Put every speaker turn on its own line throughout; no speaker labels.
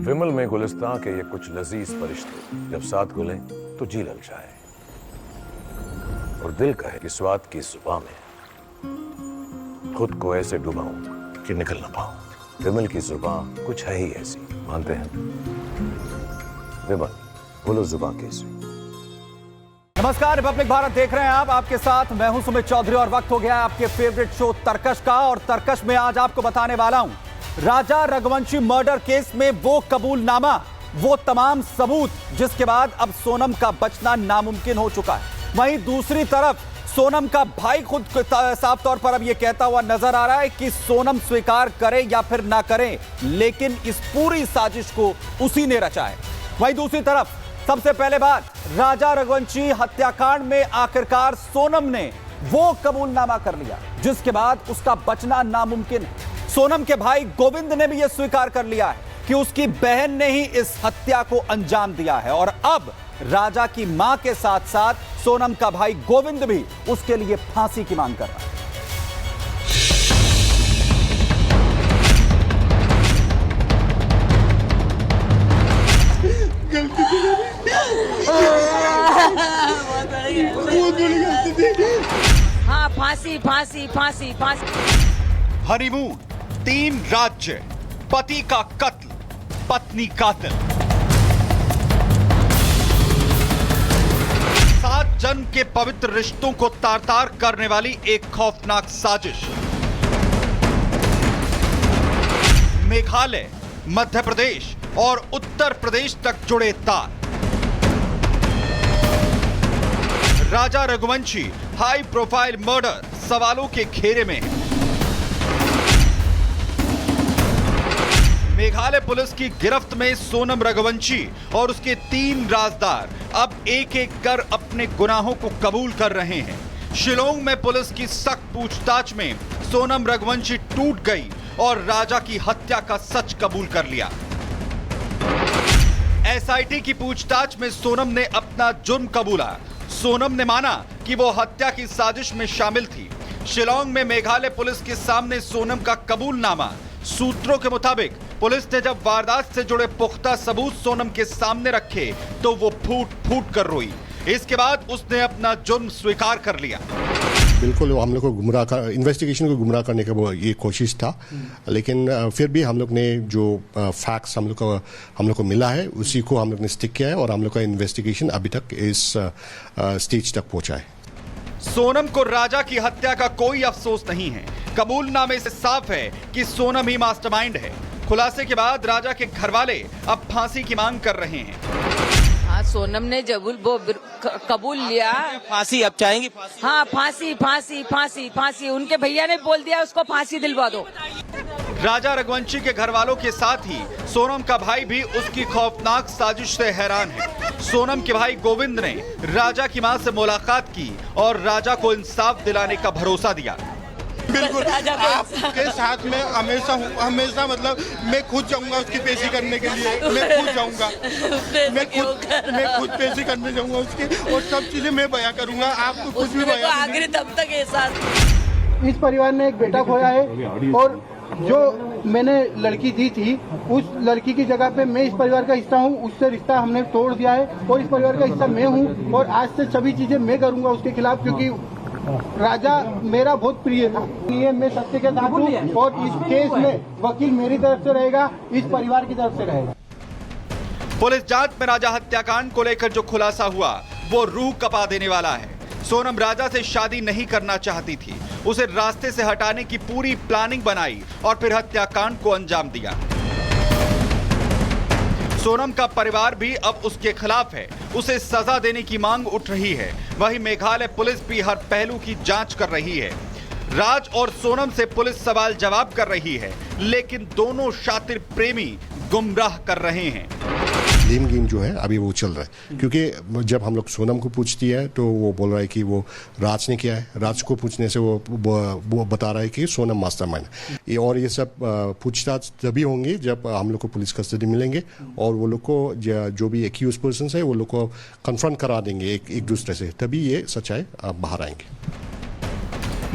विमल में गुलिस्तां के ये कुछ लजीज फरिश्ते जब साथ घुलें तो जी ललचाए और दिल कहे कि स्वाद की जुबान में खुद को ऐसे डुबाऊं कि निकल ना पाऊं। विमल की जुबान कुछ है ही ऐसी, मानते हैं? विमल, बोलो जुबान कैसी?
नमस्कार, रिपब्लिक भारत देख रहे हैं आप। आपके साथ मैं हूं सुमित चौधरी और वक्त हो गया है आपके फेवरेट शो तरकश का। और तरकश में आज आपको बताने वाला हूं राजा रघुवंशी मर्डर केस में वो कबूलनामा, वो तमाम सबूत जिसके बाद अब सोनम का बचना नामुमकिन हो चुका है। वहीं दूसरी तरफ सोनम का भाई खुद साफ तौर पर अब यह कहता हुआ नजर आ रहा है कि सोनम स्वीकार करे या फिर ना करे, लेकिन इस पूरी साजिश को उसी ने रचा है। वहीं दूसरी तरफ सबसे पहले बात, राजा रघुवंशी हत्याकांड में आखिरकार सोनम ने वो कबूलनामा कर लिया जिसके बाद उसका बचना नामुमकिन है। सोनम के भाई गोविंद ने भी यह स्वीकार कर लिया है कि उसकी बहन ने ही इस हत्या को अंजाम दिया है। और अब राजा की मां के साथ साथ सोनम का भाई गोविंद भी उसके लिए फांसी की मांग कर रहा है।
हाँ, फांसी फांसी फांसी फांसी।
हनीमून, 3 राज्य, पति का कत्ल, पत्नी कातिल, 7 जन्म के पवित्र रिश्तों को तार-तार करने वाली एक खौफनाक साजिश। मेघालय, मध्य प्रदेश और उत्तर प्रदेश तक जुड़े तार। राजा रघुवंशी हाई प्रोफाइल मर्डर सवालों के घेरे में है। मेघालय पुलिस की गिरफ्त में सोनम रघुवंशी और उसके 3 राजदार अब एक-एक कर अपने गुनाहों को कबूल कर रहे हैं। शिलोंग में पुलिस की सख्त पूछताछ में सोनम रघुवंशी टूट गई और राजा की हत्या का सच कबूल कर लिया। एसआईटी की पूछताछ में सोनम ने अपना जुर्म कबूला। सोनम ने माना कि वो हत्या की साजिश में शामिल थी। शिलोंग में मेघालय पुलिस के सामने सोनम का कबूलनामा। सूत्रों के मुताबिक पुलिस ने जब वारदात से जुड़े पुख्ता सबूत सोनम के सामने रखे तो वो फूट फूट कर रोई। इसके बाद उसने अपना जुर्म स्वीकार कर लिया।
बिल्कुल हम लोग को गुमराह कर, इन्वेस्टिगेशन को गुमराह करने का वो ये कोशिश था, लेकिन फिर भी हम लोग ने जो फैक्ट्स हम लोग को मिला है उसी को हम लोग ने स्टिक किया है और हम लोग का इन्वेस्टिगेशन अभी तक इस स्टेज तक पहुंचा है।
सोनम को राजा की हत्या का कोई अफसोस नहीं है। कबूलनामे से साफ है कि सोनम ही मास्टरमाइंड है। खुलासे के बाद राजा के घरवाले अब फांसी की मांग कर रहे हैं।
हाँ, सोनम ने कबूल लिया।
फांसी अब चाहेंगी?
हाँ, फांसी फांसी फांसी फांसी। उनके भैया ने बोल दिया उसको फांसी दिलवा दो।
राजा रघुवंशी के घरवालों के साथ ही सोनम का भाई भी उसकी खौफनाक साजिश से हैरान है। सोनम के भाई गोविंद ने राजा की मां से मुलाकात की और राजा को इंसाफ दिलाने का भरोसा दिया।
बिल्कुल, आपके साथ में हमेशा हूँ, हमेशा मतलब मैं खुद जाऊंगा उसकी पेशी करने के लिए। मैं खुद जाऊंगा, मैं खुद पेशी करने जाऊंगा उसकी और सब चीजें मैं बयां करूंगा। आपको कुछ भी बयां
आखिरी दम तक एहसास।
इस परिवार ने एक बेटा खोया है और जो मैंने लड़की दी थी उस लड़की की जगह पे मैं इस परिवार का हिस्सा हूँ। उससे रिश्ता हमने तोड़ दिया है और इस परिवार का हिस्सा मैं हूँ और आज से सभी चीजें मैं करूंगा उसके खिलाफ, क्योंकि राजा मेरा बहुत प्रिय था। ये मैं सत्य के साथ हूँ और इस केस में वकील मेरी तरफ से रहेगा, इस परिवार की तरफ से रहेगा।
पुलिस जांच में राजा हत्याकांड को लेकर जो खुलासा हुआ वो रूह कपा देने वाला है। सोनम राजा से शादी नहीं करना चाहती थी, उसे रास्ते से हटाने की पूरी प्लानिंग बनाई और फिर हत्याकांड को अंजाम दिया। सोनम का परिवार भी अब उसके खिलाफ है, उसे सजा देने की मांग उठ रही है। वहीं मेघालय पुलिस भी हर पहलू की जांच कर रही है। राज और सोनम से पुलिस सवाल जवाब कर रही है, लेकिन दोनों शातिर प्रेमी गुमराह कर रहे हैं।
ब्लेम गेम जो है अभी वो चल रहा है, क्योंकि जब हम लोग सोनम को पूछती है तो वो बोल रहा है कि वो राज ने किया है। राज को पूछने से वो बता रहा है कि सोनम मास्टरमाइंड है। और ये सब पूछताछ तभी होंगे जब हम लोग को पुलिस कस्टडी मिलेंगे और वो लोग को जो भी एक्यूज पर्सन है वो लोग को कन्फ्रंट करा देंगे एक दूसरे से, तभी ये सच्चाई बाहर आएंगे।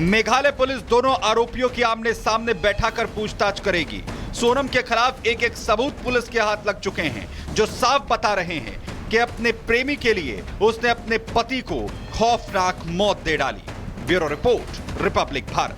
मेघालय पुलिस दोनों आरोपियों की आमने सामने बैठाकर पूछताछ करेगी। सोनम के खिलाफ एक एक सबूत पुलिस के हाथ लग चुके हैं, जो साफ बता रहे हैं कि अपने प्रेमी के लिए उसने अपने पति को खौफनाक मौत दे डाली। Bureau report, Republic Bharat.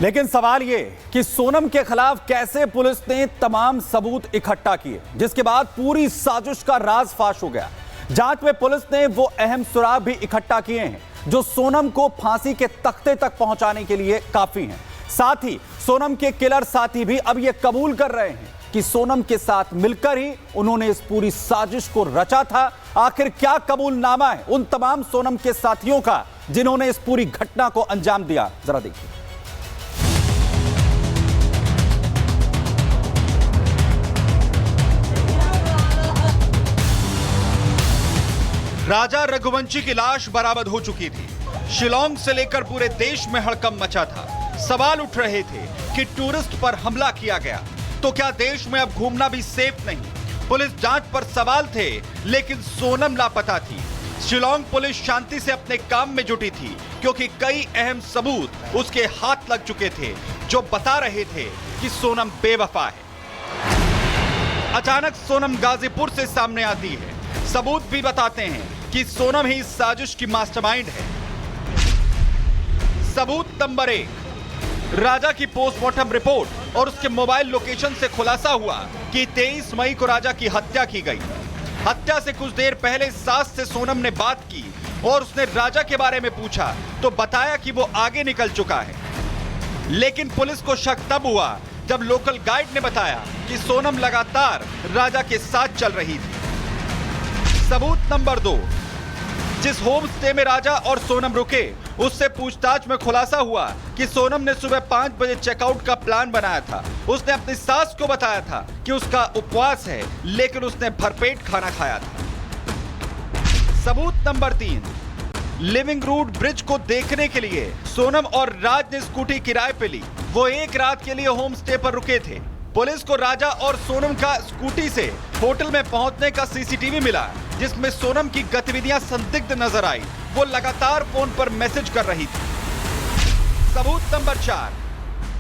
लेकिन सवाल ये कि सोनम के खिलाफ कैसे पुलिस ने तमाम सबूत इकट्ठा किए, जिसके बाद पूरी साजिश का राज फाश हो गया। जांच में पुलिस ने वो अहम सुराग भी इकट्ठा किए हैं जो सोनम को फांसी के तख्ते तक पहुंचाने के लिए काफी हैं। साथ ही सोनम के किलर साथी भी अब ये कबूल कर रहे हैं कि सोनम के साथ मिलकर ही उन्होंने इस पूरी साजिश को रचा था। आखिर क्या कबूलनामा है उन तमाम सोनम के साथियों का जिन्होंने इस पूरी घटना को अंजाम दिया, जरा देखिए।
राजा रघुवंशी की लाश बरामद हो चुकी थी। शिलांग से लेकर पूरे देश में हड़कंप मचा था। सवाल उठ रहे थे कि टूरिस्ट पर हमला किया गया तो क्या देश में अब घूमना भी सेफ नहीं। पुलिस जांच पर सवाल थे, लेकिन सोनम लापता थी। शिलांग पुलिस शांति से अपने काम में जुटी थी क्योंकि कई अहम सबूत उसके हाथ लग चुके थे जो बता रहे थे कि सोनम बेवफा है। अचानक सोनम गाजीपुर से सामने आती है। सबूत भी बताते हैं कि सोनम ही इस साजिश की मास्टरमाइंड है। सबूत नंबर 1, राजा की पोस्टमार्टम रिपोर्ट और उसके मोबाइल लोकेशन से खुलासा हुआ कि 23 मई को राजा की हत्या की गई। हत्या से कुछ देर पहले सास से सोनम ने बात की और उसने राजा के बारे में पूछा तो बताया कि वो आगे निकल चुका है। लेकिन पुलिस को शक तब हुआ जब लोकल गाइड ने बताया कि सोनम लगातार राजा के साथ चल रही थी। सबूत नंबर 2, जिस होम स्टे में राजा और सोनम रुके उससे पूछताछ में खुलासा हुआ कि सोनम ने सुबह 5 बजे चेकआउट का प्लान बनाया था। उसने अपनी सास को बताया था कि उसका उपवास है, लेकिन उसने भरपेट खाना खाया था। सबूत नंबर 3, लिविंग रूट ब्रिज को देखने के लिए सोनम और राज ने स्कूटी किराए पे ली। वो एक रात के लिए होम स्टे पर रुके थे। पुलिस को राजा और सोनम का स्कूटी से होटल में पहुंचने का सीसीटीवी मिला, जिसमें सोनम की गतिविधियां संदिग्ध नजर आई। वो लगातार फोन पर मैसेज कर रही थी। सबूत नंबर 4,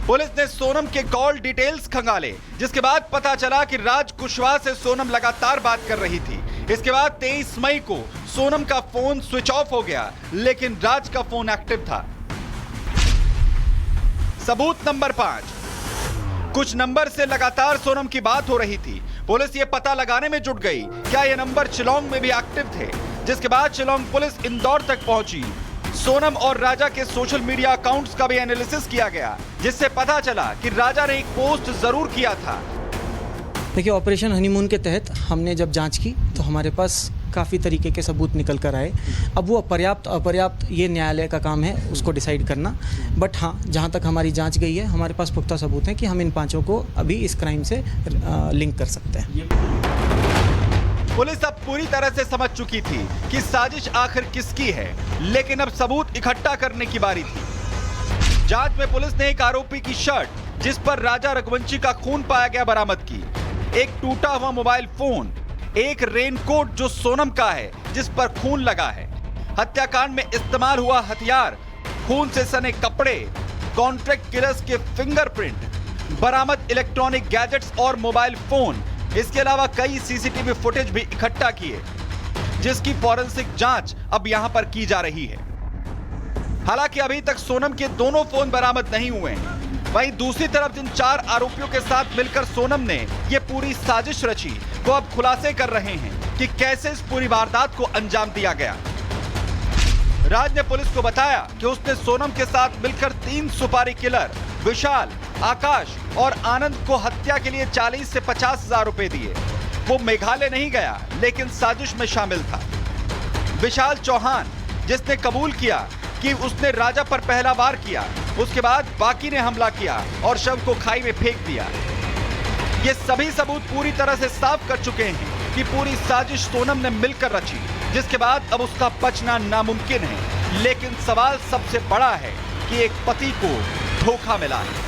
पुलिस ने सोनम के कॉल डिटेल्स खंगाले, जिसके बाद पता चला कि राज कुशवाहा से सोनम लगातार बात कर रही थी। इसके बाद 23 मई को सोनम का फोन स्विच ऑफ हो गया, लेकिन राज का फोन एक्टिव था। सबूत नंबर 5, कुछ नंबर से लगातार सोनम की बात हो रही थी। पुलिस ये पता लगाने में जुट गई क्या ये नंबर शिलांग में भी एक्टिव थे, जिसके बाद शिलांग पुलिस इंदौर तक पहुंची। सोनम और राजा के सोशल मीडिया अकाउंट्स का भी एनालिसिस किया गया, जिससे पता चला कि राजा ने एक पोस्ट जरूर किया था।
देखिए, ऑपरेशन हनीमून के तहत हमने जब जांच की तो हमारे पास काफ़ी तरीके के सबूत निकल कर आए। अब वो पर्याप्त अपर्याप्त ये न्यायालय का काम है उसको डिसाइड करना। बट हाँ, जहाँ तक हमारी जांच गई है हमारे पास पुख्ता सबूत हैं कि हम इन 5 को अभी इस क्राइम से लिंक कर सकते हैं।
पुलिस अब पूरी तरह से समझ चुकी थी कि साजिश आखिर किसकी है, लेकिन अब सबूत इकट्ठा करने की बारी थी। जांच में पुलिस ने एक आरोपी की शर्ट जिस पर राजा रघुवंशी का खून पाया गया बरामद की, एक टूटा हुआ मोबाइल फोन, एक रेनकोट जो सोनम का है जिस पर खून लगा है, हत्याकांड में इस्तेमाल हुआ हथियार, खून से सने कपड़े, कॉन्ट्रैक्ट किलर्स के फिंगरप्रिंट, बरामद इलेक्ट्रॉनिक गैजेट्स और मोबाइल फोन। इसके अलावा कई सीसीटीवी फुटेज भी इकट्ठा किए, जिसकी फॉरेंसिक जांच अब यहां पर की जा रही है। हालांकि अभी तक सोनम के दोनों फोन बरामद नहीं हुए हैं। वहीं दूसरी तरफ जिन 4 आरोपियों के साथ मिलकर सोनम ने ये पूरी साजिश रची, वो अब खुलासे कर रहे हैं कि कैसे इस पूरी वारदात को अंजाम दिया गया। राज ने पुलिस को बताया कि उसने सोनम के साथ मिलकर 3 सुपारी किलर विशाल, आकाश और आनंद को हत्या के लिए 40 से 50 हजार रुपए दिए। वो मेघालय नहीं गया, लेकिन साजिश में शामिल था। विशाल चौहान, जिसने कबूल किया कि उसने राजा पर पहला वार किया, उसके बाद बाकी ने हमला किया और शव को खाई में फेंक दिया। ये सभी सबूत पूरी तरह से साफ कर चुके हैं कि पूरी साजिश सोनम ने मिलकर रची, जिसके बाद अब उसका बचना नामुमकिन है। लेकिन सवाल सबसे बड़ा है कि एक पति को धोखा मिला है।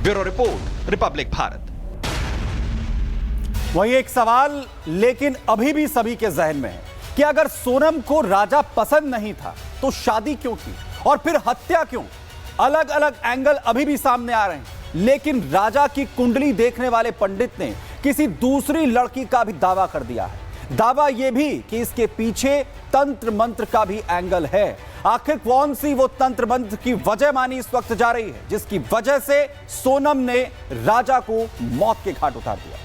Bureau report, Republic Bharat.
वही एक सवाल लेकिन अभी भी सभी के जहन में है कि अगर सोनम को राजा पसंद नहीं था तो शादी क्यों की और फिर हत्या क्यों? अलग अलग एंगल अभी भी सामने आ रहे हैं, लेकिन राजा की कुंडली देखने वाले पंडित ने किसी दूसरी लड़की का भी दावा कर दिया है। दावा यह भी कि इसके पीछे तंत्र मंत्र का भी एंगल है। आखिर कौन सी वो तंत्र मंत्र की वजह मानी इस वक्त जा रही है, जिसकी वजह से सोनम ने राजा को मौत के घाट उतार दिया।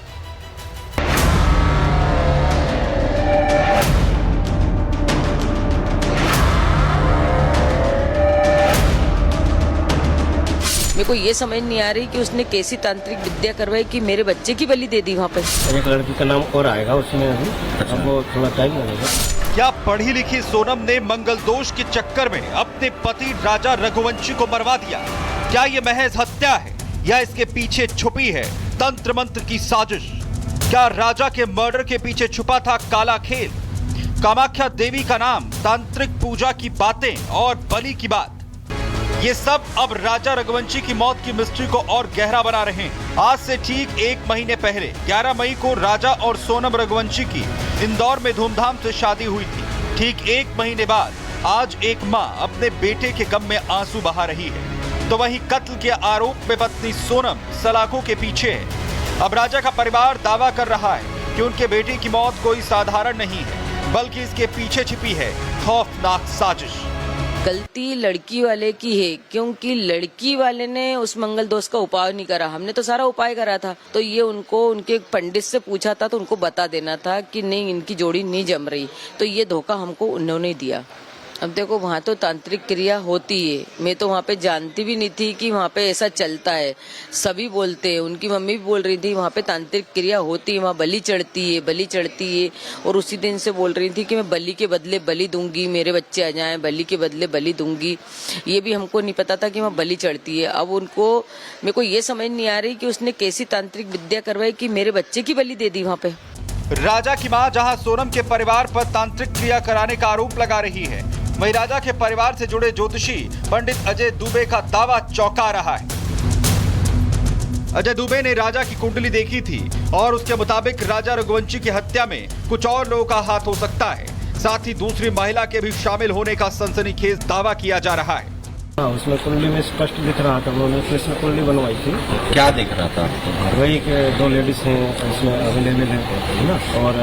मेरे को ये समझ नहीं आ रही कि उसने कैसी तांत्रिक विद्या करवाई कि मेरे बच्चे की बलि दे दी वहाँ पे।
एक लड़की का नाम और आएगा उसमें अभी, अब वो थोड़ा टाइम लगेगा।
क्या पढ़ी लिखी सोनम ने मंगल दोष के चक्कर में अपने पति राजा रघुवंशी को मरवा दिया? क्या ये महज हत्या है या इसके पीछे छुपी है तंत्र मंत्र की साजिश? क्या राजा के मर्डर के पीछे छुपा था काला खेल? कामाख्या देवी का नाम, तांत्रिक पूजा की बातें और बलि की बात, ये सब अब राजा रघुवंशी की मौत की मिस्ट्री को और गहरा बना रहे हैं। आज से ठीक 1 महीने पहले 11 मई को राजा और सोनम रघुवंशी की इंदौर में धूमधाम से शादी हुई थी। ठीक 1 महीने बाद आज एक मां अपने बेटे के गम में आंसू बहा रही है, तो वहीं कत्ल के आरोप में पत्नी सोनम सलाखों के पीछे है। अब राजा का परिवार दावा कर रहा है कि उनके बेटे की मौत कोई साधारण नहीं है, बल्कि इसके पीछे छिपी है खौफनाक साजिश।
गलती लड़की वाले की है, क्योंकि लड़की वाले ने उस मंगल दोष का उपाय नहीं करा। हमने तो सारा उपाय करा था, तो ये उनको उनके पंडित से पूछा था तो उनको बता देना था कि नहीं, इनकी जोड़ी नहीं जम रही, तो ये धोखा हमको उन्होंने दिया। अब देखो, वहाँ तो तांत्रिक क्रिया होती है, मैं तो वहाँ पे जानती भी नहीं थी कि वहाँ पे ऐसा चलता है। सभी बोलते हैं, उनकी मम्मी भी बोल रही थी वहाँ पे तांत्रिक क्रिया होती है, वहाँ बलि चढ़ती है। और उसी दिन से बोल रही थी कि मैं बलि के बदले बलि दूंगी, मेरे बच्चे आ जाएं, बलि के बदले बलि दूंगी। ये भी हमको नहीं पता था कि वहाँ बलि चढ़ती है। अब उनको, मेरे को ये समझ नहीं आ रही कि उसने कैसी तांत्रिक विद्या करवाई कि मेरे बच्चे की बलि दे दी वहाँ पे।
राजा की मां जहां सोनम के परिवार पर तांत्रिक क्रिया कराने का आरोप लगा रही है, वहीं राजा के परिवार से जुड़े ज्योतिषी पंडित अजय दुबे का दावा चौंका रहा है। अजय दुबे ने राजा की कुंडली देखी थी और उसके मुताबिक राजा रघुवंशी की हत्या में कुछ और लोगों का हाथ हो सकता है। साथ ही दूसरी महिला के भी शामिल होने का सनसनीखेज दावा किया जा रहा है।
हाँ, उसमें कुंडली में स्पष्ट दिख रहा था, उन्होंने कृष्ण कुंडली बनवाई थी।
क्या दिख रहा था?
वही के 2 लेडीज हैं उसमें अवेलेबल है ना, और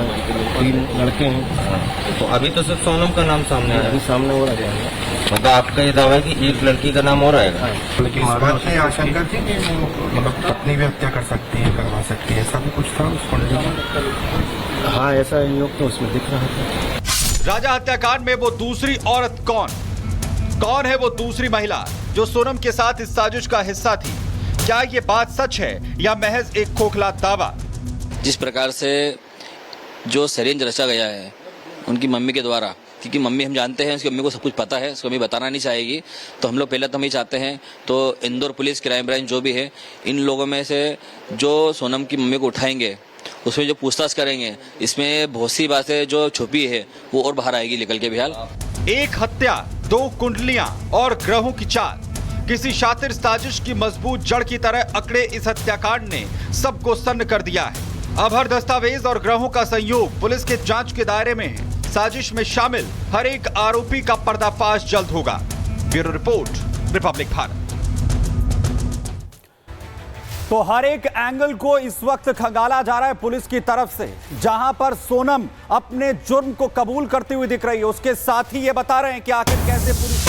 3 लड़के हैं।
तो अभी तो सिर्फ सोनम का नाम सामने आया,
अभी सामने हो रहा है।
मतलब आपका ये दावा है कि एक लड़की का नाम और आएगा?
लेकिन इस बात से आशंका थी कि मतलब पत्नी भी हत्या कर सकती है, करवा सकती है, ऐसा भी कुछ था उस कुंडली में?
हाँ, ऐसा योग तो उसमें दिख रहा था।
राजा हत्याकांड में वो दूसरी औरत कौन है वो दूसरी महिला जो सोनम के साथ इस साजिश का हिस्सा थी? क्या ये बात सच है या महज एक खोखला दावा?
जिस प्रकार से जो षड्यंत्र रचा गया है उनकी मम्मी के द्वारा, क्योंकि मम्मी हम जानते हैं, उसकी मम्मी को सब कुछ पता है, उसको मम्मी बताना नहीं चाहेगी, तो हम लोग पहले तो हम ही चाहते हैं तो इंदौर पुलिस, क्राइम ब्रांच जो भी है, इन लोगों में से जो सोनम की मम्मी को उठाएंगे, उसमें जो पूछताछ करेंगे, इसमें बहुत सी बातें जो छुपी है वो और बाहर आएगी निकल के। बिहार
एक हत्या, 2 कुंडलियां और ग्रहों की चाल, किसी शातिर साजिश की मजबूत जड़ की तरह अकड़े इस हत्याकांड ने सबको सन्न कर दिया है। अब हर दस्तावेज और ग्रहों का संयोग पुलिस के जांच के दायरे में है। साजिश में शामिल हर एक आरोपी का पर्दाफाश जल्द होगा। Bureau report, Republic Bharat.
तो हर एक एंगल को इस वक्त खंगाला जा रहा है पुलिस की तरफ से, जहां पर सोनम अपने जुर्म को कबूल करती हुई दिख रही है, उसके साथ ही ये बता रहे हैं कि आखिर कैसे पुलिस।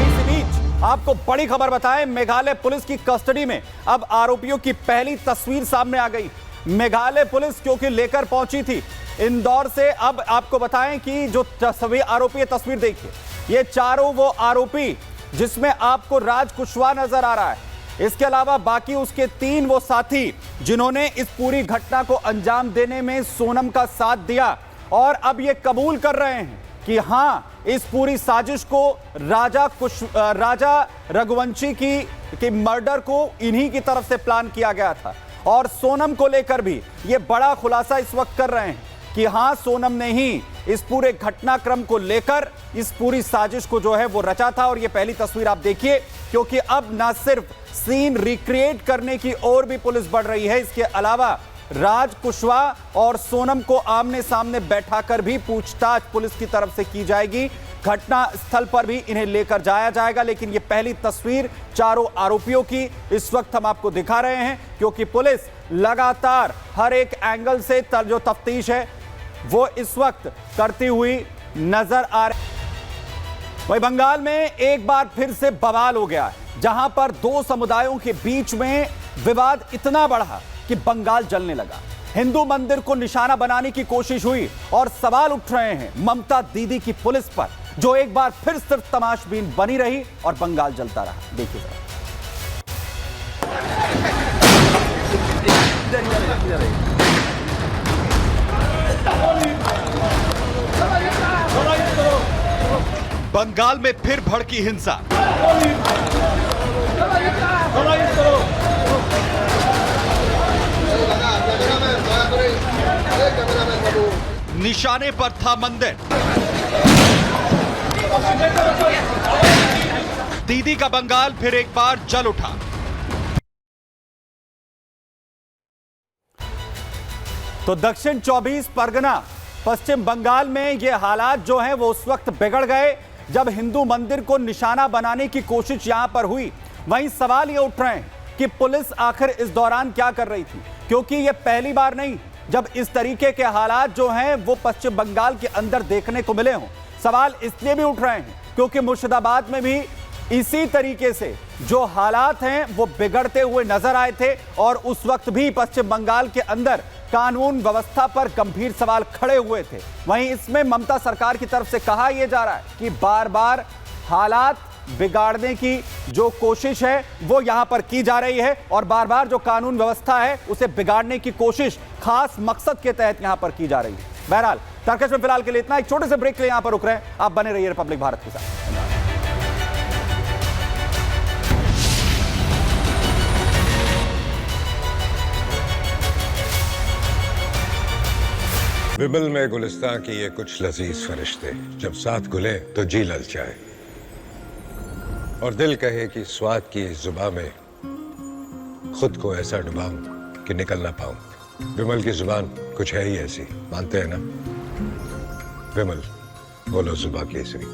इसी बीच आपको बड़ी खबर बताएं, मेघालय पुलिस की कस्टडी में अब आरोपियों की पहली तस्वीर सामने आ गई। मेघालय पुलिस क्योंकि लेकर पहुंची थी इंदौर से, अब आपको बताएं कि जो सभी आरोपी, तस्वीर देखिए, ये चारों वो आरोपी जिसमें आपको राज कुशवाहा नजर आ रहा है, इसके अलावा बाकी उसके 3 वो साथी जिन्होंने इस पूरी घटना को अंजाम देने में सोनम का साथ दिया, और अब ये कबूल कर रहे हैं कि हां, इस पूरी साजिश को राजा रघुवंशी की मर्डर को इन्हीं की तरफ से प्लान किया गया था। और सोनम को लेकर भी ये बड़ा खुलासा इस वक्त कर रहे हैं कि हां, सोनम ने ही इस पूरे घटनाक्रम को लेकर इस पूरी साजिश को जो है वो रचा था। और ये पहली तस्वीर आप देखिए, क्योंकि अब ना सिर्फ सीन रिक्रिएट करने की ओर भी पुलिस बढ़ रही है, इसके अलावा राज कुशवाहा और सोनम को आमने सामने बैठाकर भी पूछताछ पुलिस की तरफ से की जाएगी, घटना स्थल पर भी इन्हें लेकर जाया जाएगा। लेकिन ये पहली तस्वीर चारों आरोपियों की इस वक्त हम आपको दिखा रहे हैं, क्योंकि पुलिस लगातार हर एक एंगल से जो तफ्तीश है वो इस वक्त करती हुई नजर आ रही। वही बंगाल में एक बार फिर से बवाल हो गया है, जहां पर दो समुदायों के बीच में विवाद इतना बढ़ा कि बंगाल जलने लगा। हिंदू मंदिर को निशाना बनाने की कोशिश हुई और सवाल उठ रहे हैं ममता दीदी की पुलिस पर, जो एक बार फिर सिर्फ तमाशबीन बनी रही और बंगाल जलता रहा। देखिए जरा।
बंगाल में फिर भड़की हिंसा। निशाने पर था मंदिर। दीदी का बंगाल फिर एक बार जल उठा।
तो दक्षिण 24 परगना पश्चिम बंगाल में ये हालात जो हैं वो उस वक्त बिगड़ गए जब हिंदू मंदिर को निशाना बनाने की कोशिश यहां पर हुई। वहीं सवाल ये उठ रहे हैं कि पुलिस आखिर इस दौरान क्या कर रही थी, क्योंकि ये पहली बार नहीं जब इस तरीके के हालात जो हैं वो पश्चिम बंगाल के अंदर देखने को मिले हों। सवाल इसलिए भी उठ रहे हैं क्योंकि मुर्शिदाबाद में भी इसी तरीके से जो हालात हैं वो बिगड़ते हुए नजर आए थे और उस वक्त भी पश्चिम बंगाल के अंदर कानून व्यवस्था पर गंभीर सवाल खड़े हुए थे। वहीं इसमें ममता सरकार की तरफ से कहा यह जा रहा है कि बार बार हालात बिगाड़ने की जो कोशिश है वो यहां पर की जा रही है और बार बार जो कानून व्यवस्था है उसे बिगाड़ने की कोशिश खास मकसद के तहत यहां पर की जा रही है। बहरहाल तर्कश में फिलहाल के लिए इतना। एक छोटे से ब्रेक के लिए यहां पर रुक रहे हैं। आप बने रहिए रिपब्लिक भारत के साथ।
विमल में गुलिस्तां की ये कुछ लजीज फरिश्ते जब साथ घुले तो जी ललचाए और दिल कहे कि स्वाद की इस जुबान में खुद को ऐसा डुबाऊं कि निकल ना पाऊं। विमल की जुबान कुछ है ही ऐसी, मानते हैं ना? विमल बोलो जुबां केसरी।